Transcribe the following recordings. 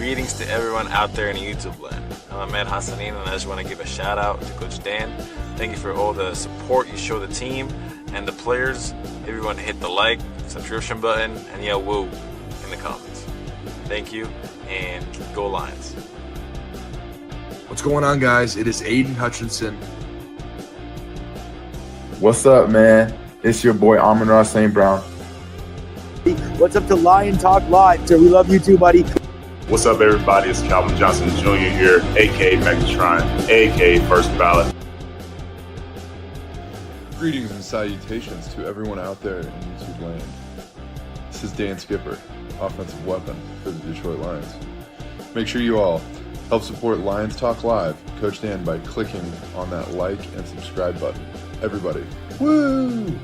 Greetings to everyone out there in the YouTube land. I'm Ahmed Hassanin, and I just want to give a shout out to Coach Dan. Thank you for all the support you show the team and the players. Everyone hit the like, subscription button, and yell woo in the comments. Thank you, and go Lions. What's going on, guys? It is Aiden Hutchinson. What's up, man? It's your boy Amon-Ra St. Brown. What's up to Lion Talk Live? So we love you too, buddy. What's up, everybody? It's Calvin Johnson Jr. here, a.k.a. Megatron, a.k.a. First Ballot. Greetings and salutations to everyone out there in YouTube land. This is Dan Skipper, offensive weapon for the Detroit Lions. Make sure you all help support Lions Talk Live, Coach Dan, by clicking on that like and subscribe button. Everybody, woo!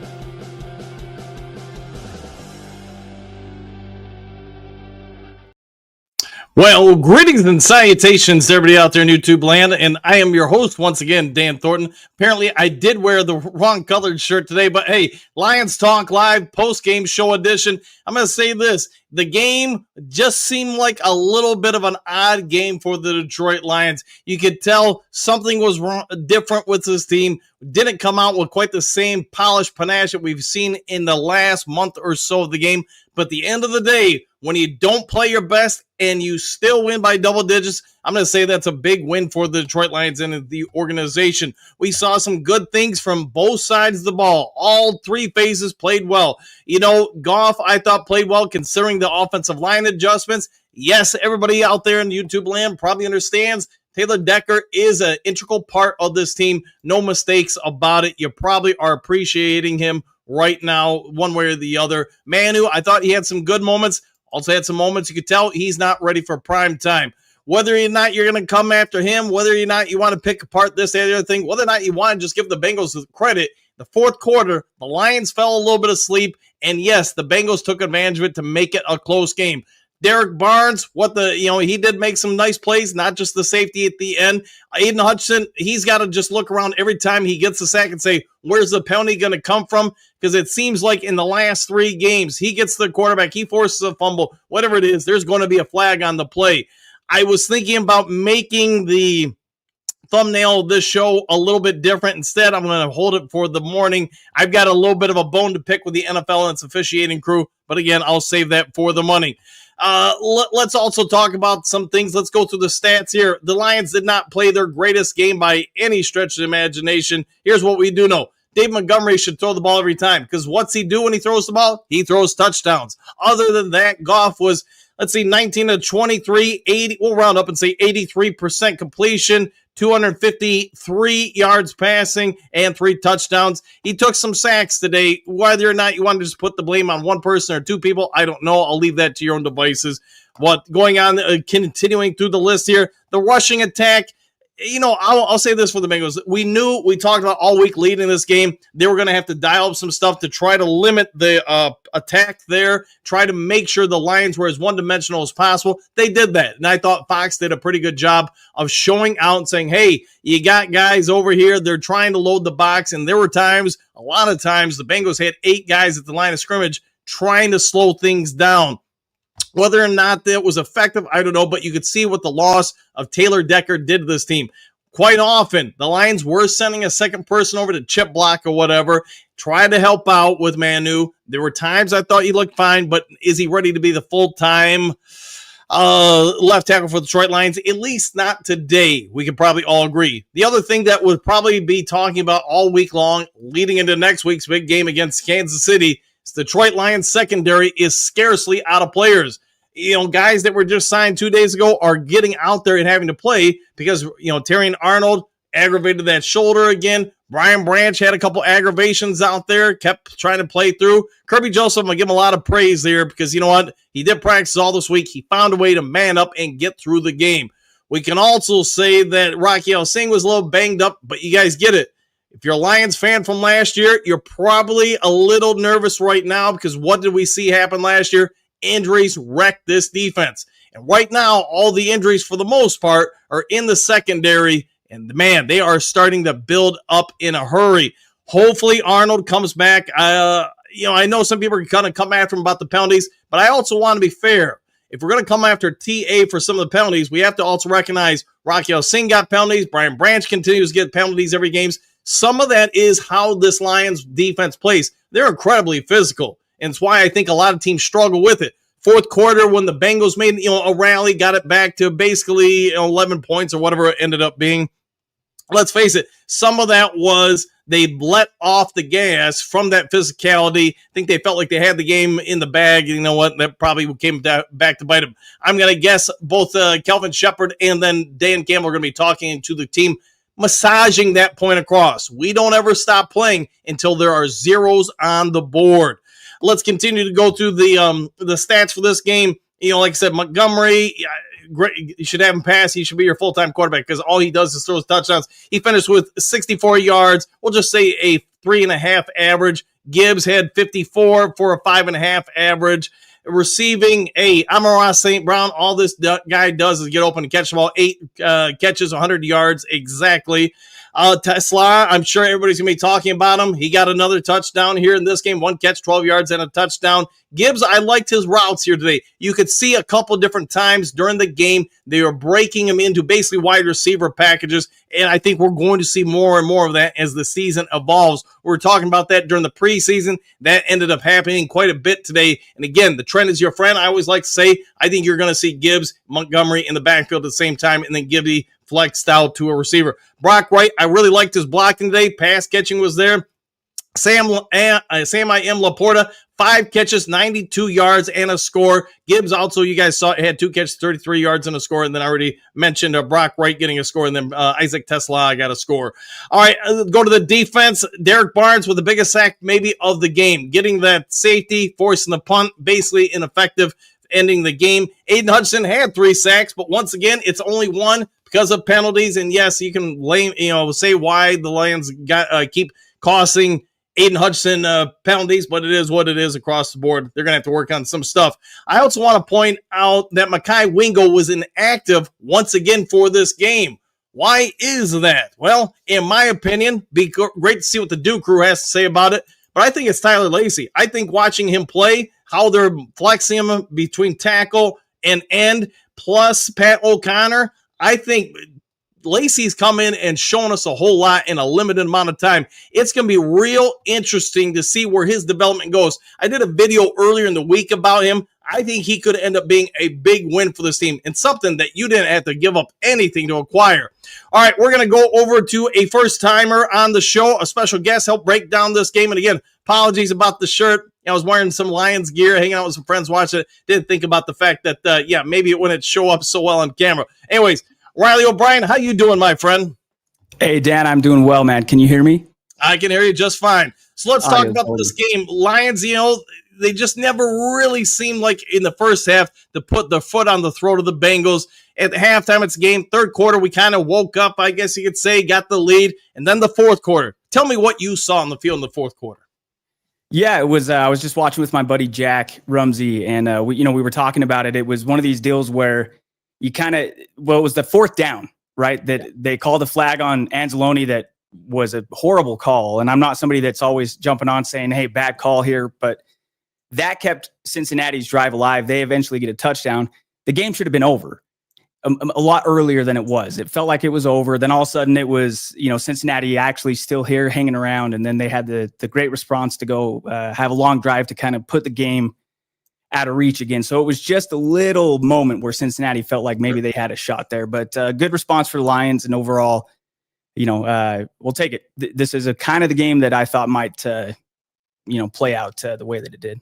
Well, greetings and salutations to everybody out there in YouTube land, and I am your host once again, Dan Thornton. Apparently, I did wear the wrong colored shirt today, but hey, Lions Talk Live, post-game show edition. I'm going to say this. The game just seemed like a little bit of an odd game for the Detroit Lions. You could tell something was wrong, different with this team. Didn't come out with quite the same polished panache that we've seen in the last month or so of the game. But at the end of the day, when you don't play your best and you still win by double digits, I'm going to say that's a big win for the Detroit Lions and the organization. We saw some good things from both sides of the ball. All three phases played well. You know, Goff, I thought, played well considering the offensive line adjustments. Yes, everybody out there in YouTube land probably understands Taylor Decker is an integral part of this team. No mistakes about it. You probably are appreciating him right now, one way or the other. Manu, I thought he had some good moments. Also had some moments you could tell he's not ready for prime time. Whether or not you're going to come after him, whether or not you want to pick apart this and the other thing, whether or not you want to just give the Bengals the credit, the fourth quarter, the Lions fell a little bit asleep, and yes, the Bengals took advantage of it to make it a close game. Derek Barnes, he did make some nice plays, not just the safety at the end. Aiden Hutchinson, he's got to just look around every time he gets a sack and say, where's the penalty going to come from? Because it seems like in the last three games, he gets the quarterback, he forces a fumble, whatever it is, there's going to be a flag on the play. I was thinking about making the thumbnail of this show a little bit different. Instead, I'm going to hold it for the morning. I've got a little bit of a bone to pick with the NFL and its officiating crew, but again, I'll save that for the money. Let's also talk about some things. Let's go through the stats here. The Lions did not play their greatest game by any stretch of the imagination. Here's what we do know. Dave Montgomery should throw the ball every time because what's he do when he throws the ball? He throws touchdowns. Other than that, Goff was, 19 of 23, 80. We'll round up and say 83% completion, 253 yards passing, and 3 touchdowns. He took some sacks today. Whether or not you want to just put the blame on one person or two people, I don't know. I'll leave that to your own devices. What going on, continuing through the list here, the rushing attack. I'll say this for the Bengals. We talked about all week leading this game, they were going to have to dial up some stuff to try to limit the attack there, try to make sure the Lions were as one-dimensional as possible. They did that, and I thought Fox did a pretty good job of showing out and saying, hey, you got guys over here, they're trying to load the box, and there were times, a lot of times, the Bengals had 8 guys at the line of scrimmage trying to slow things down. Whether or not that was effective, I don't know, but you could see what the loss of Taylor Decker did to this team. Quite often, the Lions were sending a second person over to chip block or whatever, try to help out with Manu. There were times I thought he looked fine, but is he ready to be the full-time left tackle for the Detroit Lions? At least not today. We can probably all agree. The other thing that we'll probably be talking about all week long, leading into next week's big game against Kansas City, the Detroit Lions secondary is scarcely out of players. Guys that were just signed 2 days ago are getting out there and having to play because, Terrion Arnold aggravated that shoulder again. Brian Branch had a couple aggravations out there, kept trying to play through. Kirby Joseph, I'm going to give him a lot of praise there because you know what? He did practice all this week. He found a way to man up and get through the game. We can also say that Raquel Singh was a little banged up, but you guys get it. If you're a Lions fan from last year, you're probably a little nervous right now because what did we see happen last year? Injuries wrecked this defense. And right now, all the injuries for the most part are in the secondary. And man, they are starting to build up in a hurry. Hopefully Arnold comes back. I know some people are going to come after him about the penalties, but I also want to be fair. if we're going to come after TA for some of the penalties, we have to also recognize Raquel Singh got penalties. Brian Branch continues to get penalties every game. Some of that is how this Lions defense plays. They're incredibly physical, and it's why I think a lot of teams struggle with it. Fourth quarter, when the Bengals made a rally, got it back to basically 11 points or whatever it ended up being. Let's face it, some of that was they let off the gas from that physicality. I think they felt like they had the game in the bag. You know what? That probably came back to bite them. I'm going to guess both Kelvin Shepard and then Dan Campbell are going to be talking to the team, massaging that point across. We don't ever stop playing until there are zeros on the board. Let's continue to go through the stats for this game. Like I said, Montgomery, great. You should have him pass. He should be your full-time quarterback because all he does is throws touchdowns. He finished with 64 yards. We'll just say a 3.5 average. Gibbs had 54 for a 5.5 average. Receiving, Amon-Ra St. Brown, all this guy does is get open and catch the ball. 8 catches, 100 yards exactly. Tesla, I'm sure everybody's going to be talking about him. He got another touchdown here in this game. 1 catch, 12 yards, and a touchdown. Gibbs, I liked his routes here today. You could see a couple different times during the game, they were breaking him into basically wide receiver packages, and I think we're going to see more and more of that as the season evolves. We were talking about that during the preseason. That ended up happening quite a bit today, and again, the trend is your friend. I always like to say, I think you're going to see Gibbs, Montgomery in the backfield at the same time, and then Gibby flexed out to a receiver. Brock Wright, I really liked his blocking today. Pass catching was there. Sam I. M. Laporta, 5 catches, 92 yards, and a score. Gibbs also, you guys saw, had 2 catches, 33 yards, and a score. And then I already mentioned Brock Wright getting a score, and then Isaac Tesla got a score. All right, go to the defense. Derek Barnes with the biggest sack maybe of the game, getting that safety, forcing the punt, basically ineffective, ending the game. Aiden Hutchinson had 3 sacks, but once again, it's only 1 because of penalties. And yes, you can say why the Lions keep costing Aiden Hutchinson penalties, but it is what it is across the board. They're going to have to work on some stuff. I also want to point out that Mekhi Wingo was inactive once again for this game. Why is that? Well, in my opinion, be great to see what the Duke crew has to say about it, but I think it's Tyler Lacey. I think watching him play, how they're flexing him between tackle and end, plus Pat O'Connor, I think Lacey's come in and shown us a whole lot in a limited amount of time. It's going to be real interesting to see where his development goes. I did a video earlier in the week about him. I think he could end up being a big win for this team and something that you didn't have to give up anything to acquire. All right, we're going to go over to a first-timer on the show, a special guest, help break down this game. And again, apologies about the shirt. I was wearing some Lions gear, hanging out with some friends watching it. Didn't think about the fact that, maybe it wouldn't show up so well on camera. Anyways, Riley O'Brien, how you doing, my friend? Hey, Dan, I'm doing well, man. Can you hear me? I can hear you just fine. So let's talk about this game. Lions, they just never really seemed like in the first half to put the foot on the throat of the Bengals. At halftime, it's game. Third quarter, we kind of woke up, I guess you could say, got the lead. And then the fourth quarter. Tell me what you saw on the field in the fourth quarter. Yeah, it was. I was just watching with my buddy Jack Rumsey, and we were talking about it. It was one of these deals where you it was the fourth down, right? That they called the flag on Anzalone that was a horrible call. And I'm not somebody that's always jumping on saying, hey, bad call here, but that kept Cincinnati's drive alive. They eventually get a touchdown. The game should have been over a lot earlier than it was. It felt like it was over. Then all of a sudden it was, Cincinnati actually still here hanging around. And then they had the great response to go have a long drive to kind of put the game out of reach again. So it was just a little moment where Cincinnati felt like maybe they had a shot there, but good response for the Lions. And overall, we'll take it. This is a kind of the game that I thought might, play out the way that it did.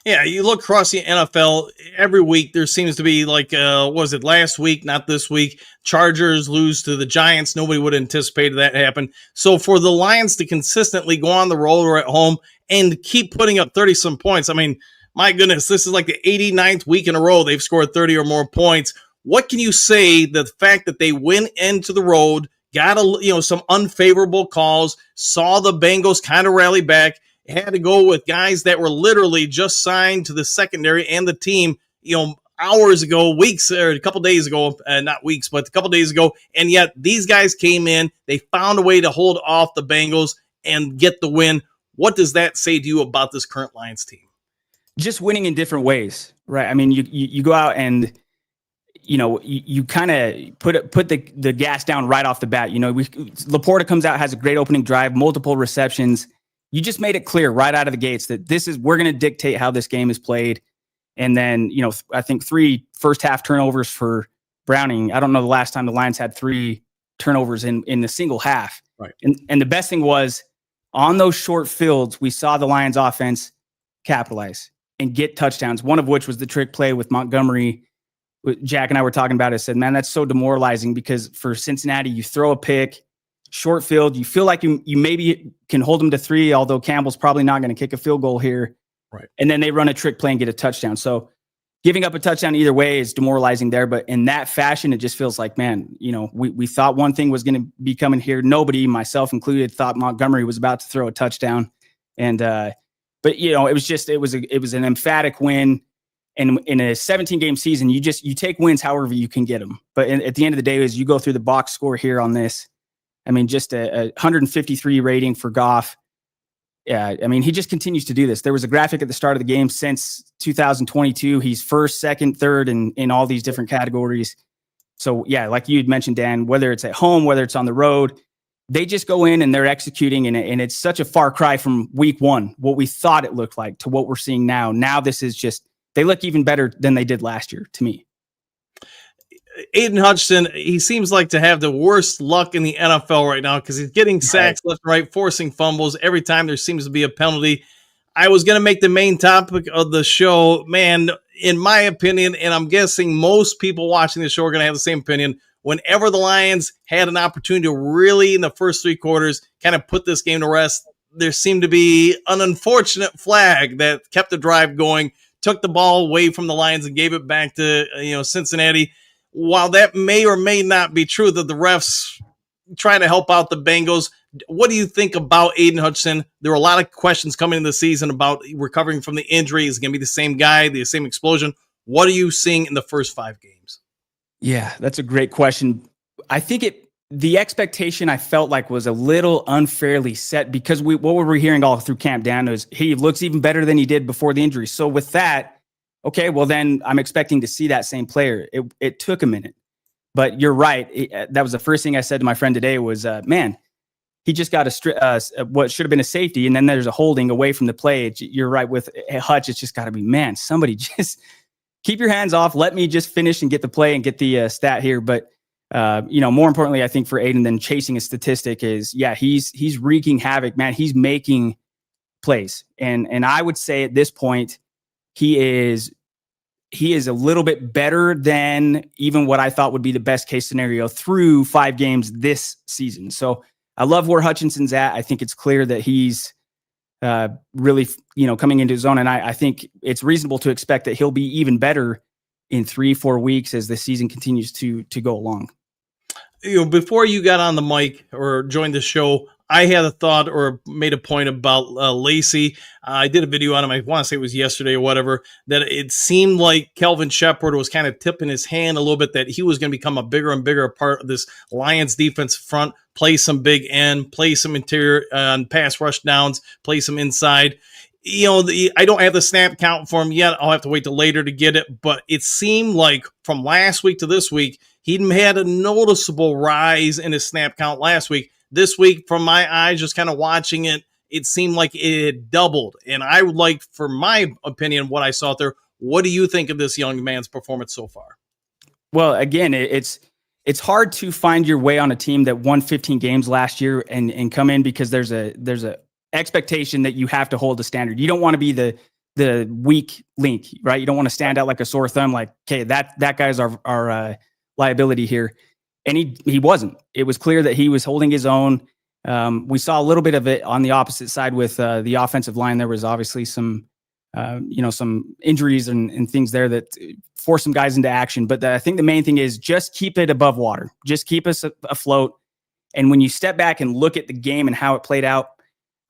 Yeah, you look across the NFL every week. There seems to be like, was it last week? Not this week. Chargers lose to the Giants. Nobody would have anticipated that happen. So for the Lions to consistently go on the road or at home and keep putting up 30-some points, I mean, my goodness, this is like the 89th week in a row they've scored 30 or more points. What can you say the fact that they went into the road, got some unfavorable calls, saw the Bengals kind of rally back, had to go with guys that were literally just signed to the secondary and the team, hours ago, weeks or a couple days ago, not weeks, but a couple days ago. And yet these guys came in, they found a way to hold off the Bengals and get the win. What does that say to you about this current Lions team? Just winning in different ways, right? I mean, you go out and you kind of put the gas down right off the bat. Laporta comes out, has a great opening drive, multiple receptions. You just made it clear right out of the gates that we're going to dictate how this game is played. And then, I think 3 first half turnovers for Browning. I don't know the last time the Lions had 3 turnovers in the single half. Right. And the best thing was on those short fields, we saw the Lions offense capitalize and get touchdowns, one of which was the trick play with Montgomery. Jack and I were talking about it. I said, man, that's so demoralizing because for Cincinnati, you throw a pick, short field, you feel like you maybe can hold them to 3, although Campbell's probably not going to kick a field goal here. Right. And then they run a trick play and get a touchdown. So giving up a touchdown either way is demoralizing there. But in that fashion, it just feels like, man, we thought one thing was going to be coming here. Nobody, myself included, thought Montgomery was about to throw a touchdown. And, but it was an emphatic win. And in a 17-game season, you take wins however you can get them. But at the end of the day, as you go through the box score here on this, I mean, just a 153 rating for Goff. Yeah, I mean, he just continues to do this. There was a graphic at the start of the game since 2022. He's first, second, third in all these different categories. So, yeah, like you had mentioned, Dan, whether it's at home, whether it's on the road, they just go in and they're executing. And it's such a far cry from week 1, what we thought it looked like, to what we're seeing now. Now this is just, they look even better than they did last year to me. Aiden Hutchinson, he seems like to have the worst luck in the NFL right now because he's getting sacks left and right, forcing fumbles. Every time there seems to be a penalty. I was going to make the main topic of the show, man, in my opinion, and I'm guessing most people watching the show are going to have the same opinion. Whenever the Lions had an opportunity to really, in the first 3 quarters, kind of put this game to rest, there seemed to be an unfortunate flag that kept the drive going, took the ball away from the Lions and gave it back to Cincinnati. While that may or may not be true, that the refs trying to help out the Bengals, what do you think about Aiden Hutchinson? There were a lot of questions coming in the season about recovering from the injury. Is it going to be the same guy, the same explosion? What are you seeing in the first 5 games? Yeah, that's a great question. I think the expectation I felt like was a little unfairly set because what we were hearing all through camp, Dan, is he looks even better than he did before the injury. So with that, okay, well then I'm expecting to see that same player. It took a minute, but you're right. That was the first thing I said to my friend today was, man, he just got what should have been a safety, and then there's a holding away from the play. You're right with Hutch. It's just got to be, man, somebody just keep your hands off. Let me just finish and get the play and get the stat here. But more importantly, I think for Aiden than chasing a statistic is, yeah, he's wreaking havoc, man. He's making plays, and I would say at this point, he is a little bit better than even what I thought would be the best case scenario through 5 games this season. So I love where Hutchinson's at. I think it's clear that he's really, coming into his own. And I think it's reasonable to expect that he'll be even better in 3-4 weeks as the season continues to go along. Before you got on the mic or joined the show, I had a thought or made a point about Lacey. I did a video on him. I want to say it was yesterday or whatever, that it seemed like Kelvin Shepard was kind of tipping his hand a little bit that he was going to become a bigger and bigger part of this Lions defense front, play some big end, play some interior on pass rush downs, play some inside. I don't have the snap count for him yet. I'll have to wait till later to get it. But it seemed like from last week to this week, he had a noticeable rise in his snap count last week. This week, from my eyes, just kind of watching it, it seemed like it had doubled. And I would like, for my opinion, what I saw out there. What do you think of this young man's performance so far? Well, again, it's hard to find your way on a team that won 15 games last year and come in because there's a expectation that you have to hold the standard. You don't want to be the weak link, right? You don't want to stand out like a sore thumb, like, okay, that guy's our liability here. And he wasn't. It was clear that he was holding his own. We saw a little bit of it on the opposite side with the offensive line. There was obviously some injuries and things there that forced some guys into action. But I think the main thing is just keep it above water. Just keep us afloat. And when you step back and look at the game and how it played out,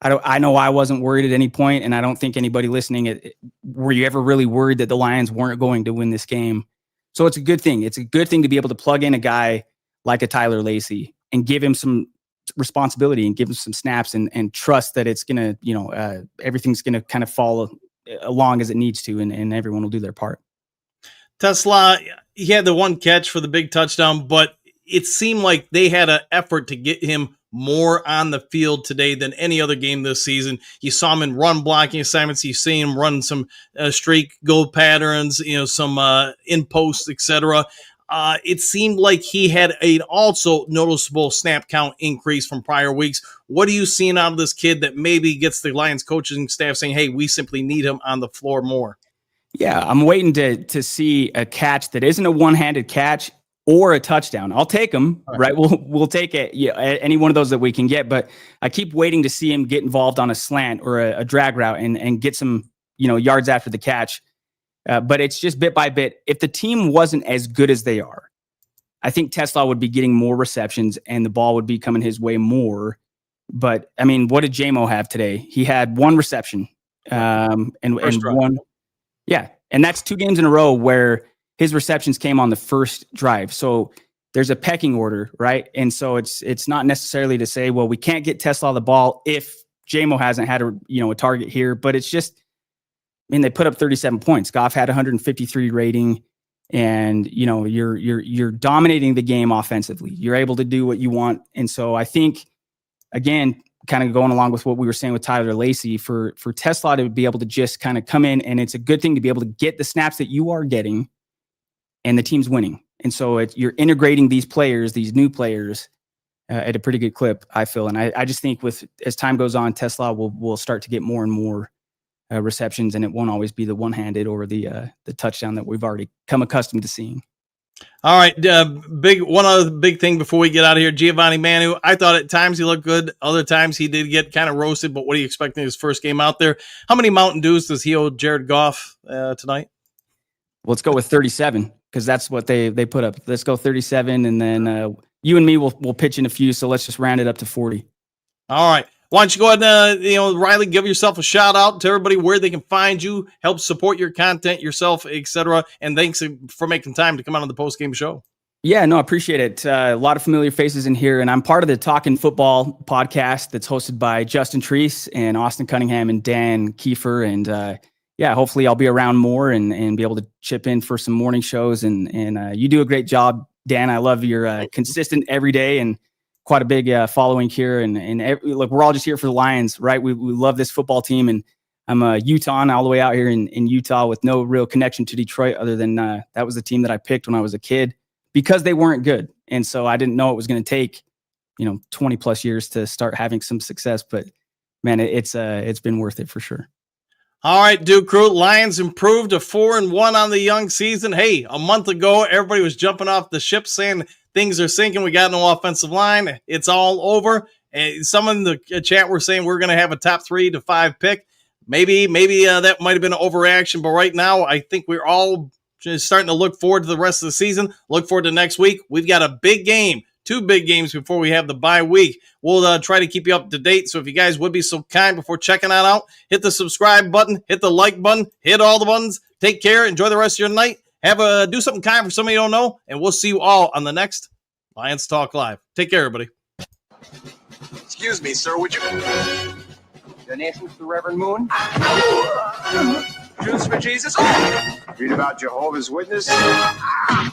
I know I wasn't worried at any point, and I don't think anybody listening, were you ever really worried that the Lions weren't going to win this game? So it's a good thing. It's a good thing to be able to plug in a guy like a Tyler Lacey and give him some responsibility and give him some snaps and trust that it's going to, everything's going to kind of fall along as it needs to, and everyone will do their part. Tesla, he had the one catch for the big touchdown, but it seemed like they had an effort to get him more on the field today than any other game this season. You saw him in run blocking assignments. You see him run some straight go patterns, some in post, etc. It seemed like he had a also noticeable snap count increase from prior weeks. What are you seeing out of this kid that maybe gets the Lions coaching staff saying, hey, we simply need him on the floor more? Yeah, I'm waiting to see a catch that isn't a one-handed catch or a touchdown. I'll take them, right? We'll take it, any one of those that we can get. But I keep waiting to see him get involved on a slant or a drag route and get some yards after the catch. But it's just bit by bit. If the team wasn't as good as they are, I think Tesla would be getting more receptions and the ball would be coming his way more. But I mean, what did JMO have today? He had one reception and one. Yeah. And that's 2 games in a row where his receptions came on the first drive. So there's a pecking order, right? And so it's not necessarily to say, well, we can't get Tesla the ball if JMO hasn't had a target here, but it's just, I mean, they put up 37 points. Goff had 153 rating, and you're dominating the game offensively. You're able to do what you want. And so I think, again, kind of going along with what we were saying with Tyler Lacey, for Tesla to be able to just kind of come in, and it's a good thing to be able to get the snaps that you are getting and the team's winning. And so you're integrating these players, these new players at a pretty good clip, I feel. And I just think as time goes on, Tesla will start to get more and more receptions, and it won't always be the one-handed or the touchdown that we've already come accustomed to seeing. All right, one other big thing before we get out of here, Giovanni Manu. I thought at times he looked good. Other times he did get kind of roasted, but what are you expecting his first game out there? How many Mountain Dews does he owe Jared Goff tonight? Well, let's go with 37 because that's what they put up. Let's go 37, and then you and me will pitch in a few, so let's just round it up to 40. All right. Why don't you go ahead and, Riley, give yourself a shout out to everybody where they can find you, help support your content, yourself, etc. And thanks for making time to come out on the post-game show. Yeah, no, I appreciate it. A lot of familiar faces in here, and I'm part of the Talkin' Football podcast that's hosted by Justin Treese and Austin Cunningham and Dan Kiefer. And hopefully I'll be around more and be able to chip in for some morning shows. And you do a great job, Dan. I love your consistent every day and quite a big following here. Look, we're all just here for the Lions, right? We love this football team, and I'm a Utah all the way out here in Utah with no real connection to Detroit other than that was the team that I picked when I was a kid because they weren't good. And so I didn't know it was going to take, 20 plus years to start having some success, but man, it's been worth it for sure. All right, Duke Crew, Lions improved to 4-1 on the young season. Hey, a month ago, everybody was jumping off the ship saying things are sinking. We got no offensive line. It's all over. And some in the chat were saying we're going to have a top 3 to 5 pick. Maybe that might have been an overreaction, but right now I think we're all just starting to look forward to the rest of the season. Look forward to next week. We've got a big game, 2 big games before we have the bye week. We'll try to keep you up to date. So if you guys would be so kind before checking that out, hit the subscribe button, hit the like button, hit all the buttons. Take care. Enjoy the rest of your night. Do something kind for somebody you don't know, and we'll see you all on the next Lions Talk Live. Take care, everybody. Excuse me, sir, would you... Donations to Reverend Moon? Jews for Jesus? Read about Jehovah's Witness? How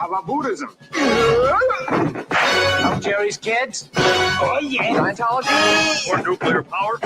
about Buddhism? Jerry's kids? Oh, yeah. Scientology? Or nuclear power?